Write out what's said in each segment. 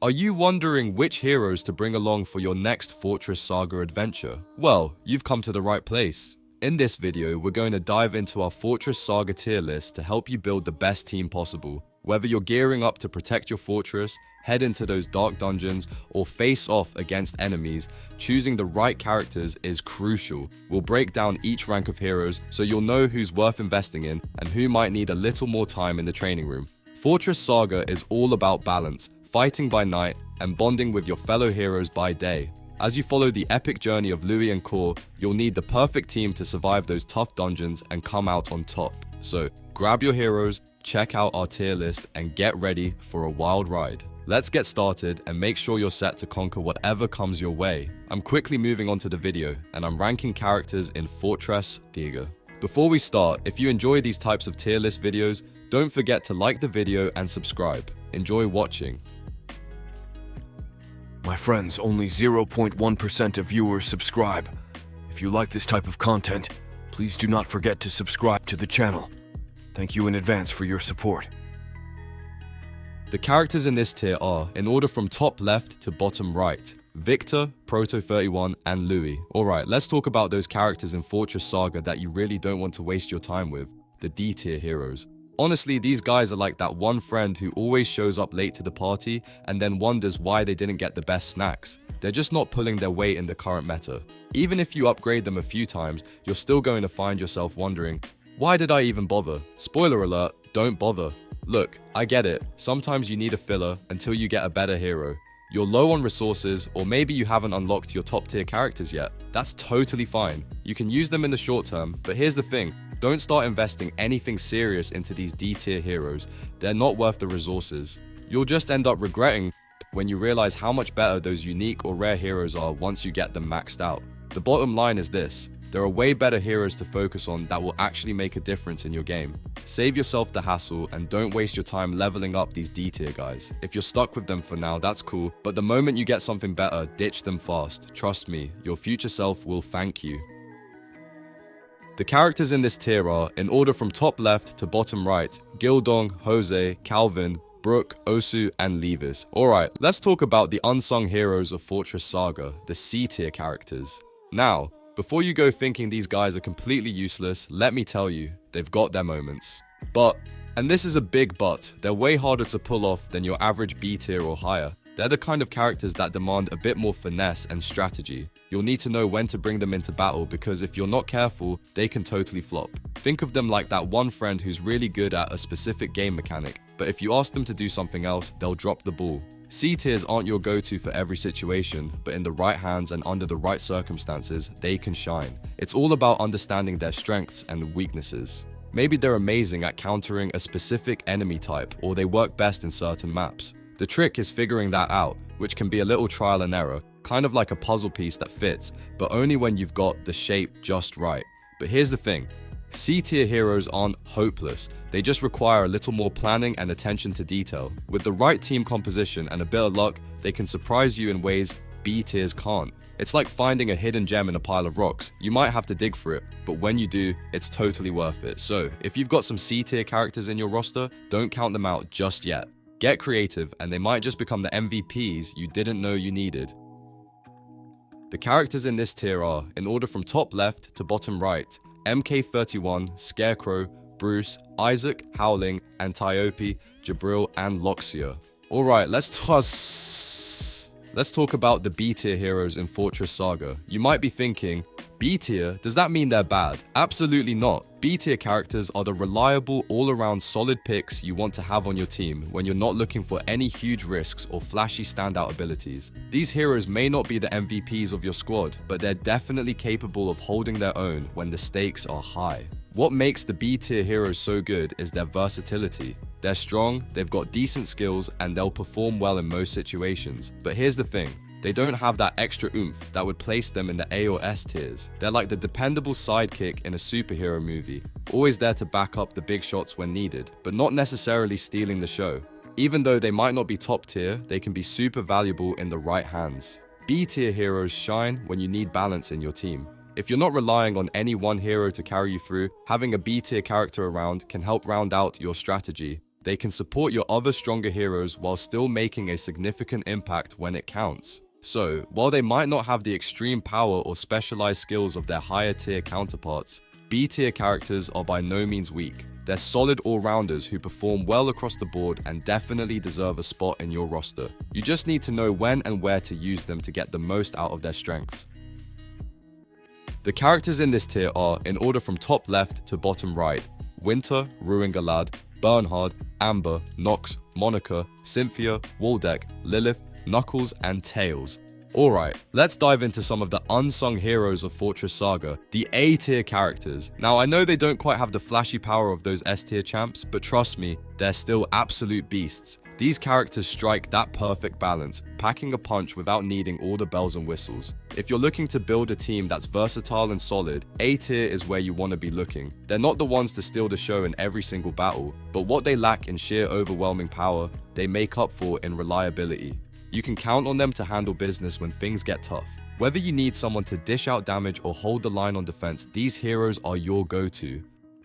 Are you wondering which heroes to bring along for your next Fortress Saga adventure? Well, you've come to the right place. In this video, we're going to dive into our Fortress Saga tier list to help you build the best team possible. Whether you're gearing up to protect your fortress, head into those dark dungeons, or face off against enemies, choosing the right characters is crucial. We'll break down each rank of heroes so you'll know who's worth investing in and who might need a little more time in the training room. Fortress Saga is all about balance, fighting by night, and bonding with your fellow heroes by day. As you follow the epic journey of Louis and Core, you'll need the perfect team to survive those tough dungeons and come out on top. So, grab your heroes, check out our tier list, and get ready for a wild ride. Let's get started and make sure you're set to conquer whatever comes your way. I'm quickly moving on to the video, and I'm ranking characters in Fortress Saga. Before we start, if you enjoy these types of tier list videos, don't forget to like the video and subscribe. Enjoy watching. My friends, only 0.1% of viewers subscribe. If you like this type of content, please do not forget to subscribe to the channel. Thank you in advance for your support. The characters in this tier are, in order from top left to bottom right, Victor, Proto31, and Louis. Alright, let's talk about those characters in Fortress Saga that you really don't want to waste your time with, the D tier heroes. Honestly, these guys are like that one friend who always shows up late to the party and then wonders why they didn't get the best snacks. They're just not pulling their weight in the current meta. Even if you upgrade them a few times, you're still going to find yourself wondering, why did I even bother? Spoiler alert, don't bother. Look, I get it, sometimes you need a filler until you get a better hero. You're low on resources, or maybe you haven't unlocked your top tier characters yet. That's totally fine. You can use them in the short term, but here's the thing. Don't start investing anything serious into these D tier heroes. They're not worth the resources. You'll just end up regretting when you realize how much better those unique or rare heroes are once you get them maxed out. The bottom line is this. There are way better heroes to focus on that will actually make a difference in your game. Save yourself the hassle and don't waste your time leveling up these D tier guys. If you're stuck with them for now, that's cool, but the moment you get something better, ditch them fast. Trust me, your future self will thank you. The characters in this tier are, in order from top left to bottom right, Gildong, Jose, Calvin, Brooke, Osu, and Levis. Alright, let's talk about the unsung heroes of Fortress Saga, the C tier characters. Now, before you go thinking these guys are completely useless, let me tell you, they've got their moments. But, and this is a big but, they're way harder to pull off than your average B tier or higher. They're the kind of characters that demand a bit more finesse and strategy. You'll need to know when to bring them into battle because if you're not careful, they can totally flop. Think of them like that one friend who's really good at a specific game mechanic, but if you ask them to do something else, they'll drop the ball. C tiers aren't your go-to for every situation, but in the right hands and under the right circumstances, they can shine. It's all about understanding their strengths and weaknesses. Maybe they're amazing at countering a specific enemy type, or they work best in certain maps. The trick is figuring that out, which can be a little trial and error, kind of like a puzzle piece that fits, but only when you've got the shape just right. But here's the thing, C tier heroes aren't hopeless, they just require a little more planning and attention to detail. With the right team composition and a bit of luck, they can surprise you in ways B tiers can't. It's like finding a hidden gem in a pile of rocks. You might have to dig for it, but when you do, it's totally worth it. So, if you've got some C tier characters in your roster, don't count them out just yet. Get creative, and they might just become the MVPs you didn't know you needed. The characters in this tier are, in order from top left to bottom right, MK31, Scarecrow, Bruce, Isaac, Howling, Antiope, Jabril, and Loxia. Alright, let's talk about the B tier heroes in Fortress Saga. You might be thinking, B tier, does that mean they're bad? Absolutely not. B tier characters are the reliable, all-around solid picks you want to have on your team when you're not looking for any huge risks or flashy standout abilities. These heroes may not be the MVPs of your squad, but they're definitely capable of holding their own when the stakes are high. What makes the B tier heroes so good is their versatility. They're strong, they've got decent skills, and they'll perform well in most situations. But here's the thing. They don't have that extra oomph that would place them in the A or S tiers. They're like the dependable sidekick in a superhero movie, always there to back up the big shots when needed, but not necessarily stealing the show. Even though they might not be top tier, they can be super valuable in the right hands. B tier heroes shine when you need balance in your team. If you're not relying on any one hero to carry you through, having a B tier character around can help round out your strategy. They can support your other stronger heroes while still making a significant impact when it counts. So, while they might not have the extreme power or specialized skills of their higher tier counterparts, B tier characters are by no means weak. They're solid all-rounders who perform well across the board and definitely deserve a spot in your roster. You just need to know when and where to use them to get the most out of their strengths. The characters in this tier are, in order from top left to bottom right, Winter, Ruingalad, Bernhard, Amber, Nox, Monica, Cynthia, Waldeck, Lilith, Knuckles, and Tails. Alright, let's dive into some of the unsung heroes of Fortress Saga, the A tier characters. Now I know they don't quite have the flashy power of those S tier champs, but trust me, they're still absolute beasts. These characters strike that perfect balance, packing a punch without needing all the bells and whistles. If you're looking to build a team that's versatile and solid, A tier is where you want to be looking. They're not the ones to steal the show in every single battle, but what they lack in sheer overwhelming power, they make up for in reliability. You can count on them to handle business when things get tough. Whether you need someone to dish out damage or hold the line on defense, these heroes are your go-to.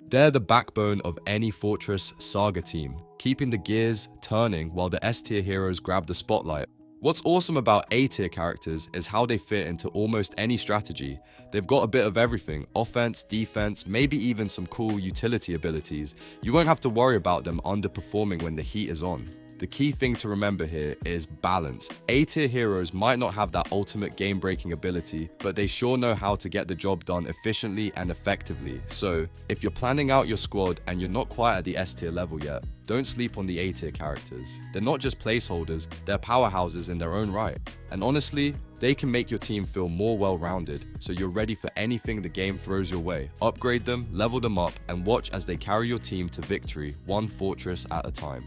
They're the backbone of any Fortress Saga team, keeping the gears turning while the S tier heroes grab the spotlight. What's awesome about A tier characters is how they fit into almost any strategy. They've got a bit of everything: offense, defense, maybe even some cool utility abilities. You won't have to worry about them underperforming when the heat is on. The key thing to remember here is balance. A-tier heroes might not have that ultimate game-breaking ability, but they sure know how to get the job done efficiently and effectively. So, if you're planning out your squad and you're not quite at the S-tier level yet, don't sleep on the A-tier characters. They're not just placeholders, they're powerhouses in their own right. And honestly, they can make your team feel more well-rounded, so you're ready for anything the game throws your way. Upgrade them, level them up, and watch as they carry your team to victory, one fortress at a time.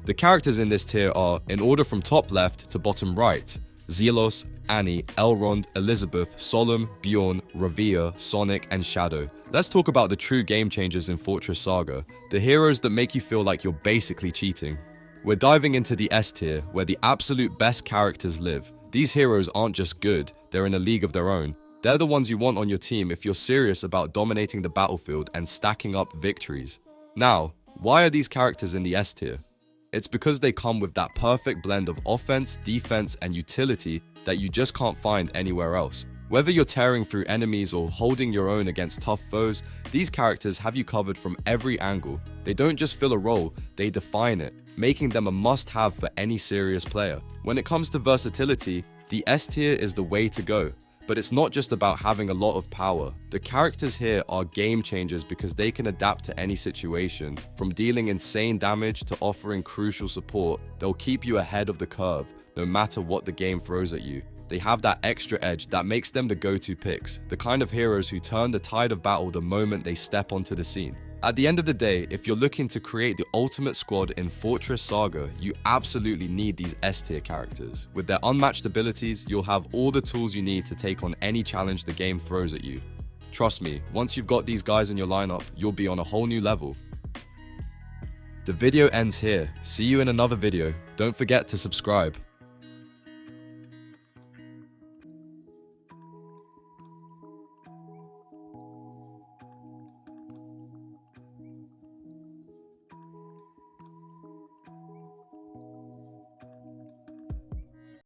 The characters in this tier are, in order from top left to bottom right, Zelos, Annie, Elrond, Elizabeth, Solemn, Bjorn, Ravia, Sonic, and Shadow. Let's talk about the true game changers in Fortress Saga, the heroes that make you feel like you're basically cheating. We're diving into the S tier, where the absolute best characters live. These heroes aren't just good, they're in a league of their own. They're the ones you want on your team if you're serious about dominating the battlefield and stacking up victories. Now, why are these characters in the S tier? It's because they come with that perfect blend of offense, defense, and utility that you just can't find anywhere else. Whether you're tearing through enemies or holding your own against tough foes, these characters have you covered from every angle. They don't just fill a role, they define it, making them a must-have for any serious player. When it comes to versatility, the S tier is the way to go. But it's not just about having a lot of power. The characters here are game changers because they can adapt to any situation. From dealing insane damage to offering crucial support, they'll keep you ahead of the curve, no matter what the game throws at you. They have that extra edge that makes them the go-to picks, the kind of heroes who turn the tide of battle the moment they step onto the scene. At the end of the day, if you're looking to create the ultimate squad in Fortress Saga, you absolutely need these S-tier characters. With their unmatched abilities, you'll have all the tools you need to take on any challenge the game throws at you. Trust me, once you've got these guys in your lineup, you'll be on a whole new level. The video ends here. See you in another video. Don't forget to subscribe.